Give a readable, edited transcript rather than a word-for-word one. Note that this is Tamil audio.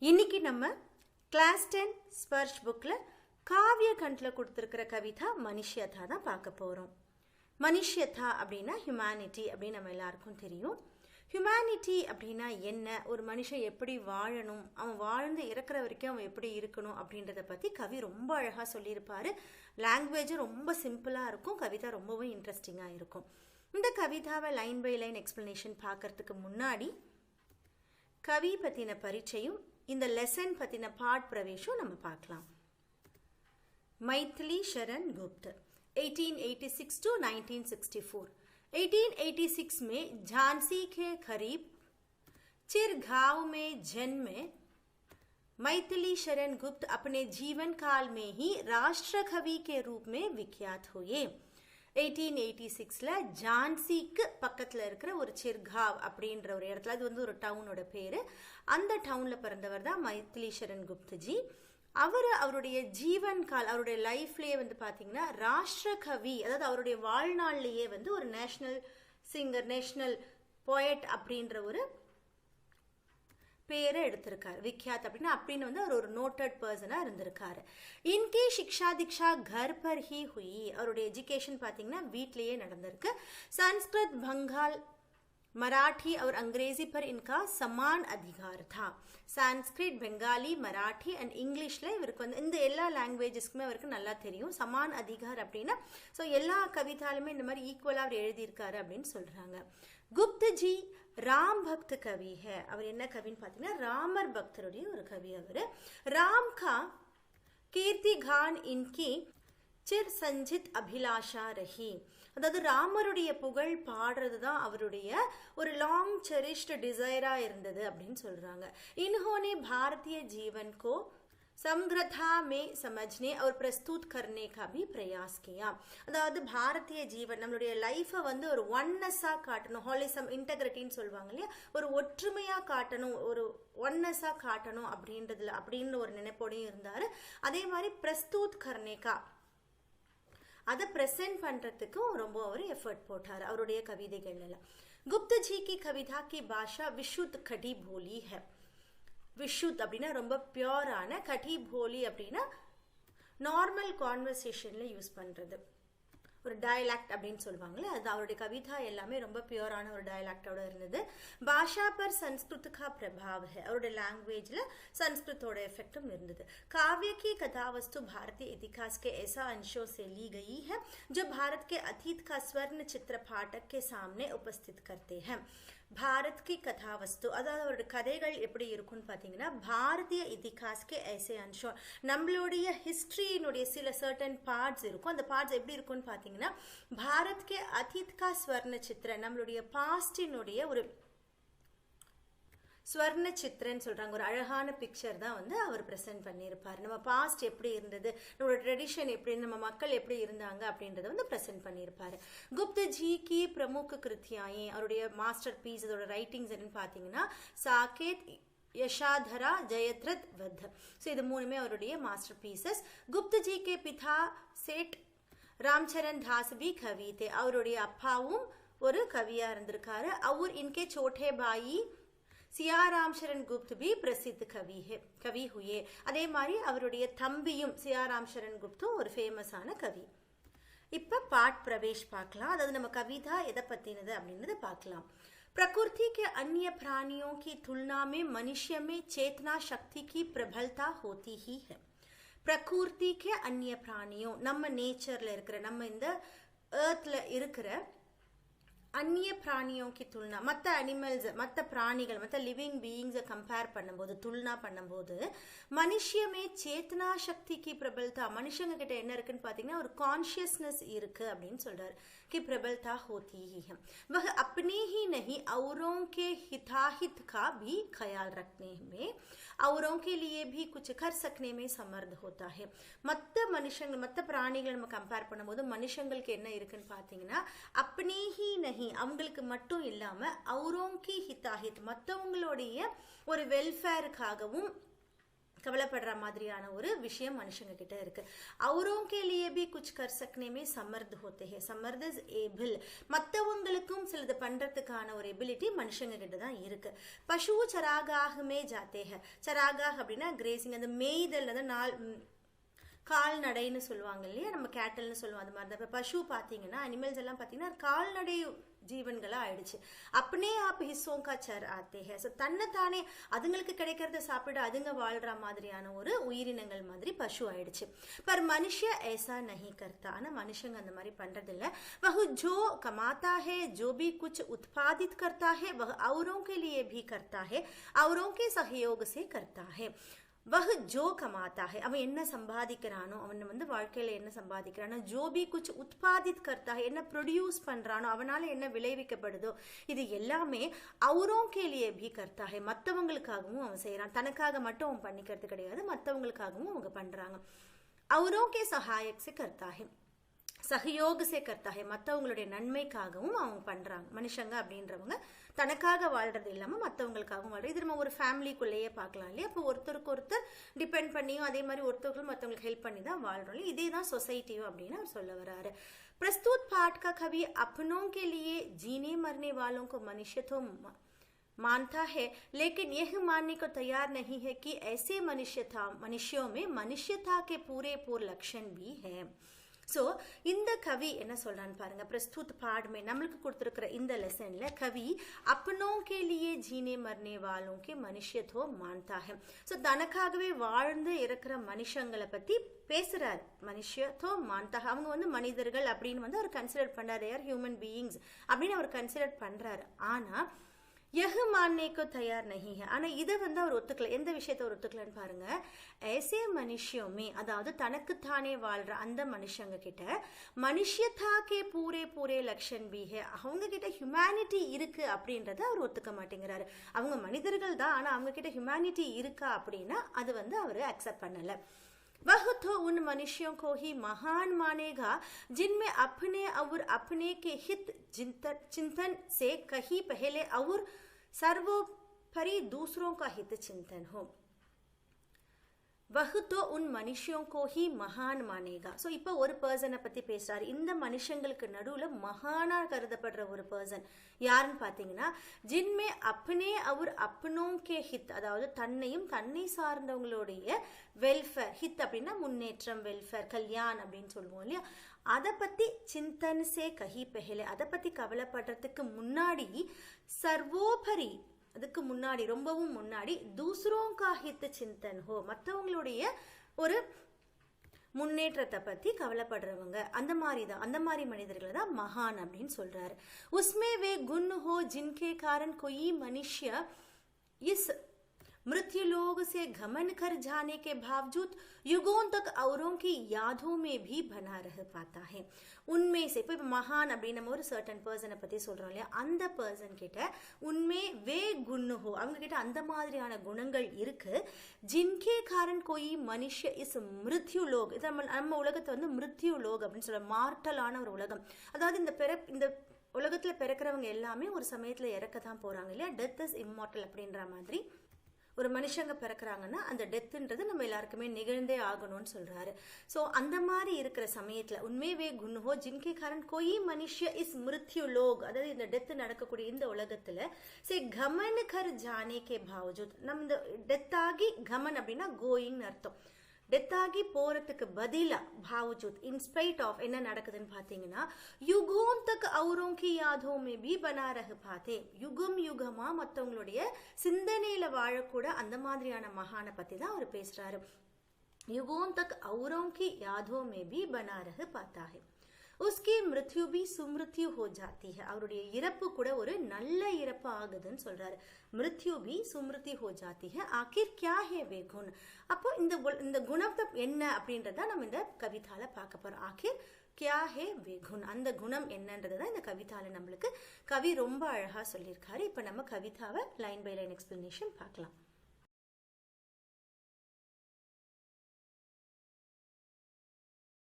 இன்னைக்கு நம்ம கிளாஸ் 10 ஸ்பர்ஷ் புக்கில் காவிய கண்டில் கொடுத்துருக்கிற கவிதா மனுஷ்யதா தான் பார்க்க போகிறோம். மனுஷ்யதா அப்படின்னா ஹியூமனிட்டி அப்படின்னு நம்ம எல்லாருக்கும் தெரியும். ஹியூமனிட்டி அப்படின்னா என்ன, ஒரு மனுஷன் எப்படி வாழணும், அவன் வாழ்ந்து இறக்குற வரைக்கும் அவன் எப்படி இருக்கணும் அப்படின்றத பற்றி கவி ரொம்ப அழகாக சொல்லியிருப்பார். லாங்குவேஜும் ரொம்ப சிம்பிளாக இருக்கும், கவிதா ரொம்பவும் இன்ட்ரெஸ்டிங்காக இருக்கும். இந்த கவிதாவை லைன் பை லைன் எக்ஸ்பிளனேஷன் பார்க்கறதுக்கு முன்னாடி கவி பற்றின பரிச்சையும் இந்த லெசன் பற்றின பாட் பிரவேஷம் நம்ம பார்க்கலாம். மைதிலி ஷரண் गुप्त 1886 to 1964. 1886 में झांसी के करीब चिरगांव में जन्मे मैथिली शरण गुप्त अपने जीवन काल में ही राष्ट्र कवि के रूप में विख्यात हुए. 1886ல ஜான்சிக்கு பக்கத்தில் இருக்கிற ஒரு சிர்காவ் அப்படின்ற ஒரு இடத்துல, அது வந்து ஒரு டவுனோட பேர், அந்த டவுனில் பிறந்தவர் தான் மைதிலி ஷரண் குப்தஜி. அவருடைய ஜீவன் கால், அவருடைய லைஃப்லேயே வந்து பார்த்தீங்கன்னா ராஷ்டிர கவி, அதாவது அவருடைய வாழ்நாள்லேயே வந்து ஒரு நேஷ்னல் சிங்கர், நேஷ்னல் போயட் அப்படின்ற ஒரு பேரை எடுத்திருக்காரு. விக்யாத் அப்படின்னு வந்து அவர் ஒரு நோட்டட் பர்சனாக இருந்திருக்காரு. இன்கி शिक्षा दीक्षा घर पर ही हुई. அவருடைய எஜுகேஷன் பார்த்தீங்கன்னா வீட்லேயே நடந்திருக்கு. संस्कृत बंगाल मराठी और अंग्रेजी पर इनका समान अधिकार था. சான்ஸ்கிரிட், பெங்காலி, மராட்டி அண்ட் இங்கிலீஷில் இவருக்கு வந்து இந்த எல்லா லாங்குவேஜஸ்க்குமே அவருக்கு நல்லா தெரியும். சமான் அதிகார் அப்படின்னா ஸோ எல்லா கவிதாலுமே இந்த மாதிரி ஈக்குவலாக அவர் எழுதியிருக்காரு அப்படின்னு சொல்கிறாங்க. குப்தஜி ராம் பக்த் கவி है. அவர் என்ன கவின்னு பார்த்தீங்கன்னா ராமர் பக்தருடைய ஒரு கவி. அவர் ராம் கா கீர்த்தி கான் இன்கி சிர் சஞ்சித் அபிலாஷா ரஹி. அதாவது ராமருடைய புகழ் பாடுறது தான் அவருடைய ஒரு லாங் செரிஷ்டு டிசைராக இருந்தது அப்படின்னு சொல்கிறாங்க. इन्होंने भारतीय जीवन को समग्रता में समझने और प्रस्तुत करने का भी प्रयास किया. அதாவது பாரதிய ஜீவன், நம்மளுடைய லைஃபை வந்து ஒரு ஒன்னஸாக காட்டணும், ஹாலிசம் இன்டெகிரிட்டின்னு சொல்லுவாங்க இல்லையா, ஒரு ஒற்றுமையாக காட்டணும், ஒரு ஒன்னஸாக காட்டணும் அப்படின்னு ஒரு நினைப்போடையும் இருந்தார். அதே மாதிரி பிரஸ்தூத் கர்னேகா, அதை ப்ரெசென்ட் பண்ணுறதுக்கும் ரொம்ப அவர் எஃபர்ட் போட்டார் அவருடைய கவிதைகள்ல. गुप्ता जी की कविता की भाषा विशुद्ध खड़ी बोली है. विशुद्ध அப்படின்னா ரொம்ப பியூரான, கடி போலி அப்படின்னா நார்மல் கான்வர்சேஷனில் யூஸ் பண்ணுறது, ஒரு டயலாக்ட் அப்படின்னு சொல்லுவாங்களே, அது அவருடைய கவிதா எல்லாமே ரொம்ப பியூரான ஒரு டயலாக்டோட இருந்தது. பாஷா பர் संस्कृत का प्रभाव है. அவருடைய லாங்குவேஜில் संस्कृतோட எஃபெக்டும் இருந்தது. काव्य की कथावस्तु भारतीय इतिहास के ऐसा अंशों से ली गई है जो भारत के अतीत का स्वर्ण चित्र पाठक के सामने उपस्थित करते हैं. பாரத் கி கதாவஸ்து, அதாவது அவருடைய கதைகள் எப்படி இருக்குன்னு பார்த்தீங்கன்னா பாரதிய இதிகாஸ்க்கு ஐசே அன்ஷம், நம்மளுடைய ஹிஸ்ட்ரியினுடைய சில சர்டன் பார்ட்ஸ் இருக்கும். அந்த பார்ட்ஸ் எப்படி இருக்குன்னு பார்த்தீங்கன்னா பாரத் கே அதீத் கா ஸ்வர்ண சித்திர, நம்மளுடைய பாஸ்டினுடைய ஒரு ஸ்வர்ண சித்திரன்னு சொல்கிறாங்க, ஒரு அழகான பிக்சர் தான் வந்து அவர் ப்ரெசென்ட் பண்ணியிருப்பார். நம்ம பாஸ்ட் எப்படி இருந்தது, நம்மளோட ட்ரெடிஷன் எப்படி, நம்ம மக்கள் எப்படி இருந்தாங்க அப்படின்றத வந்து ப்ரெசென்ட் பண்ணியிருப்பார். குப்தஜி கி பிரமுக கிருத்தியாயே, அவருடைய மாஸ்டர் பீஸ், அதோட ரைட்டிங்ஸ் என்னன்னு பார்த்தீங்கன்னா சாகேத், யஷாதரா, ஜெயத்ரத், வத். ஸோ இது மூணுமே அவருடைய மாஸ்டர் பீசஸ். குப்தஜி கே பிதா சேட் ராம்சரண் தாஸ் பி கவி தே. அவருடைய அப்பாவும் ஒரு கவியாக இருந்திருக்காரு. அவர் இன்கே சோட்டே பாயி சியாராம் சரண் குப்த் பி பிரசித்த கவி ஹுயே. அதே மாதிரி அவருடைய தம்பியும் சியாராம் சரண் குப்தும் ஒரு ஃபேமஸான கவி. இப்போ பாட் பிரவேஷ் பார்க்கலாம். அதாவது நம்ம கவிதா எதை பற்றினது அப்படின்றத பார்க்கலாம். प्रकृति के अन्य प्राणियों की तुलना में मनुष्य में चेतना शक्ति की प्रबलता होती ही है. प्रकृति के अन्य प्राणियों, நம்ம நேச்சரில் இருக்கிற, நம்ம இந்த ஏர்த்தில் இருக்கிற அந்நிய பிராணியோக்கி துல்னா, மற்ற அனிமல்ஸ், மற்ற பிராணிகள், மற்ற லிவிங் பீயிங்ஸை கம்பேர் பண்ணும்போது, துல்னா பண்ணும்போது மனுஷமே சேத்தனா சக்திக்கு பிரபலதா, மனுஷங்க கிட்ட என்ன இருக்குன்னு பார்த்தீங்கன்னா ஒரு கான்ஷியஸ்னஸ் இருக்கு அப்படின்னு சொல்றாரு. कि प्रबलता होती ही है, वह अपने ही नहीं औरों के हिताहित का भी ख्याल रखने में, औरों के लिए भी कुछ कर सकने में समर्थ होता है. மற்ற மனுஷங்கள், மற்ற பிராணிகள் நம்ம கம்பேர் பண்ணும்போது மனுஷங்களுக்கு என்ன இருக்குன்னு பார்த்தீங்கன்னா अपने ही नहीं, அவங்களுக்கு மட்டும் இல்லாமல் औरों की हिताहित, மற்றவங்களுடைய ஒரு வெல்ஃபேருக்காகவும் கவலைப்படுற மாதிரியான ஒரு விஷயம் மனுஷங்க கிட்ட இருக்கு. औरों के लिए भी कुछ कर सकने में समर्थ होते हैं. समर्थ इज एबल. மற்றவங்களுக்கும் சிலது பண்றதுக்கான ஒரு எபிலிட்டி மனுஷங்க கிட்ட தான் இருக்கு. பசு சராகாக மே ஜாத்தே ஹை. சராகாக அப்படின்னா கிரேசிங், அந்த மேய்தல், அந்த கால்நடைன்னு சொல்லுவாங்க இல்லையா, நம்ம கேட்டல்னு சொல்லுவோம். அது மாதிரி தான் இப்போ பசு பார்த்தீங்கன்னா, அனிமல்ஸ் எல்லாம் பார்த்தீங்கன்னா கால்நடை ஜீவன்களா ஆயிடுச்சு. அப்பனே ஆப் ஹிஸ்ஸோं का चर आते हैं. ஸோ தன்னைத்தானே அதுங்களுக்கு கிடைக்கிறத சாப்பிட்டு அதுங்க வாழ்ற மாதிரியான ஒரு உயிரினங்கள் மாதிரி பசு ஆயிடுச்சு. पर मनुष्य ऐसा नहीं करता. ஆனா மனுஷங்க அந்த மாதிரி பண்றது இல்ல. वह जो कमाता है, जो भी कुछ उत्पादित करता है, वह औरों के लिए भी करता है, औरों के सहयोग से करता है. वह जो कमाता है, அவன் என்ன சம்பாதிக்கிறானோ, அவன் வந்து வாழ்க்கையில என்ன சம்பாதிக்கிறானோ, जो भी कुछ उत्पादित करता है, என்ன ப்ரொடியூஸ் பண்றானோ, அவனால என்ன விளைவிக்கப்படுதோ, இது எல்லாமே औरों के लिए भी करता है. மற்றவங்களுக்காகவும் அவன் செய்யறான். தனக்காக மட்டும் அவன் பண்ணிக்கிறது கிடையாது, மற்றவங்களுக்காகவும் அவங்க பண்றாங்க. औरों के सहायक से करता है, சகயோக சே கர்த்தா ஹே. மற்றவங்களுடைய நன்மைக்காகவும் அவங்க பண்றாங்க. மனுஷங்க அப்படின்றவங்க தனக்காக வாழ்றது இல்லாம மற்றவங்களுக்காகவும் வாழ்றது. இது நம்ம ஒரு ஃபேமிலிக்குள்ளேயே பார்க்கலாம் இல்லையா. அப்போ ஒருத்தருக்கு ஒருத்தர் டிபெண்ட் பண்ணியும் அதே மாதிரி ஒருத்தர்களும் மற்றவங்களுக்கு ஹெல்ப் பண்ணி தான் வாழ்றோம். இதே தான் சொசைட்டியும் அப்படின்னு அவர் சொல்ல வராரு. प्रस्तुत पाठ का कवि अपनों के लिए जीने मरने वालों को मनुष्य तो मानता है, लेकिन यह मानने को तैयार नहीं है कि ऐसे मनुष्यों में मनुष्यता के पूरे लक्षण भी है. ஸோ இந்த கவி என்ன சொல்றான்னு பாருங்க. பிரஸ்துத் பாட்மே நம்மளுக்கு கொடுத்துருக்கிற இந்த லெசன்ல கவி अपनों के लिए जीने मरने वालों के मनुष्यत्व मानता है. ஸோ தனக்காகவே வாழ்ந்து இருக்கிற மனுஷங்களை பத்தி பேசுறாரு. மனுஷத்துவ மான்தா, அவங்க வந்து மனிதர்கள் அப்படின்னு வந்து அவர் கன்சிடர் பண்றாரு. யார் ஹியூமன் பீயிங்ஸ் அப்படின்னு அவர் கன்சிடர் பண்றாரு. ஆனா யஹ் மான்னே கோ தயார் நஹி ஹை. ஆனா இதை வந்து அவர் ஒத்துக்கல. எந்த விஷயத்தை அவர் ஒத்துக்கலன்னு பாருங்க. ऐसे मनुष्यों में, அதாவது தனக்குத்தானே வாழ்ற அந்த மனுஷங்க கிட்ட மனுஷியதா கே பூரே லக்ஷன் பி ஹை, அவங்க கிட்ட ஹியூமனிட்டி இருக்கு அப்படின்றத அவர் ஒத்துக்க மாட்டேங்கிறாரு. அவங்க மனிதர்கள் தான், ஆனா அவங்க கிட்ட ஹியூமனிட்டி இருக்கா அப்படின்னா அது வந்து அவரு அக்செப்ட் பண்ணல. वह तो उन मनुष्यों को ही महान मानेगा जिनमें अपने और अपने के हित चिंतन से कहीं पहले और सर्वोपरि दूसरों का हित चिंतन हो. वह तो उन मनुष्यों को ही महान मानेगा. ஸோ இப்போ ஒரு பர்சனை பற்றி பேசுகிறாரு. இந்த மனுஷங்களுக்கு நடுவில் மகானாக கருதப்படுற ஒரு பர்சன் யாருன்னு பார்த்தீங்கன்னா, ஜின்மே அப்பனே அவர் அப்பனோं के हित, அதாவது தன்னையும் தன்னை சார்ந்தவங்களுடைய வெல்ஃபேர், ஹித் அப்படின்னா முன்னேற்றம், வெல்ஃபேர், கல்யாண் அப்படின்னு சொல்லுவோம் இல்லையா, அதை பற்றி சிந்தன் சே கஹி பெஹலே, அதை பற்றி கவலைப்படுறதுக்கு முன்னாடி சர்வோபரி, அதுக்கு முன்னாடி ரொம்பவும் முன்னாடி தூசரோं का हित चिंतन हो, மற்றவங்களுடைய ஒரு முன்னேற்றத்தை பத்தி கவலைப்படுறவங்க, அந்த மாதிரி மனிதர்களை தான் மகான் அப்படின்னு சொல்றாரு. உஸ்மே வே குன் ஹோ ஜின்கே காரன் कोई मनुष्य इस मृत्युलोक से गमन कर जाने के बावजूद युगों तक औरों की यादों में भी बना रह पाता है. उनमें से இப்போ மகான் அப்படின்னு நம்ம ஒரு சர்டன் பர்சனை பத்தி சொல்றோம் இல்லையா, அந்த பர்சன் கிட்ட உண்மை வே குன்னு ஹோ, அவங்க கிட்ட அந்த மாதிரியான குணங்கள் இருக்கு. ஜின்கே காரன் கோயி மனுஷ்ய இஸ் மிருத்யு லோக், இது நம்ம உலகத்தை வந்து மிருத்யு லோக் அப்படின்னு சொல்ற மார்டலான ஒரு உலகம். அதாவது இந்த உலகத்துல பிறக்கிறவங்க எல்லாமே ஒரு சமயத்துல இறக்க தான் போறாங்க இல்லையா. டெத் இஸ் இம்மார்டல் அப்படின்ற மாதிரி ஒரு மனுஷங்க பிறக்கிறாங்கன்னா அந்த டெத்துன்றது நம்ம எல்லாருக்குமே நிகழ்ந்தே ஆகணும்னு சொல்றாரு. ஸோ அந்த மாதிரி இருக்கிற சமயத்துல உண்மைவே குன்ஹோ ஜின்கே காரன் கோயி மனுஷ்ய இஸ் மிருத்யு லோக், அதாவது இந்த டெத்து நடக்கக்கூடிய இந்த உலகத்துல சே கமன் கர் ஜானே கே பாவஜூத், நம்ம இந்த டெத் ஆகி கமன் அப்படின்னா கோயிங்னு அர்த்தம். டெத் ஆகி போறதுக்கு பதிலா பாவஜூத் இன்ஸ்பைட் ஆஃப் என்ன நடக்குதுன்னு பாத்தீங்கன்னா, யுகோம் தக் औरों की यादों में भी बना रह पाते, யுகம் யுகமா மற்றவங்களுடைய சிந்தனையில வாழக்கூட அந்த மாதிரியான மகானை பத்தி தான் அவர் பேசுறாரு. युगों तक औरों की यादों में भी बना रह पाता है. उसकी मृत्यु भी सुमृत्यु हो जाती है. அவருடைய இறப்பு கூட ஒரு நல்ல இறப்பு ஆகுதுன்னு சொல்றாரு. मृत्यु भी सुमृत्यु हो जाती है. आखिर क्या है वे गुण? அப்போ இந்த குணத்தை என்ன அப்படின்றத நம்ம இந்த கவிதால பார்க்க போறோம். ஆகிர் क्या है वे गुण, அந்த குணம் என்னன்றது தான் இந்த கவிதால நம்மளுக்கு கவி ரொம்ப அழகா சொல்லியிருக்காரு. இப்போ நம்ம கவிதாவை லைன் பை லைன் எக்ஸ்பிளனேஷன் பார்க்கலாம்.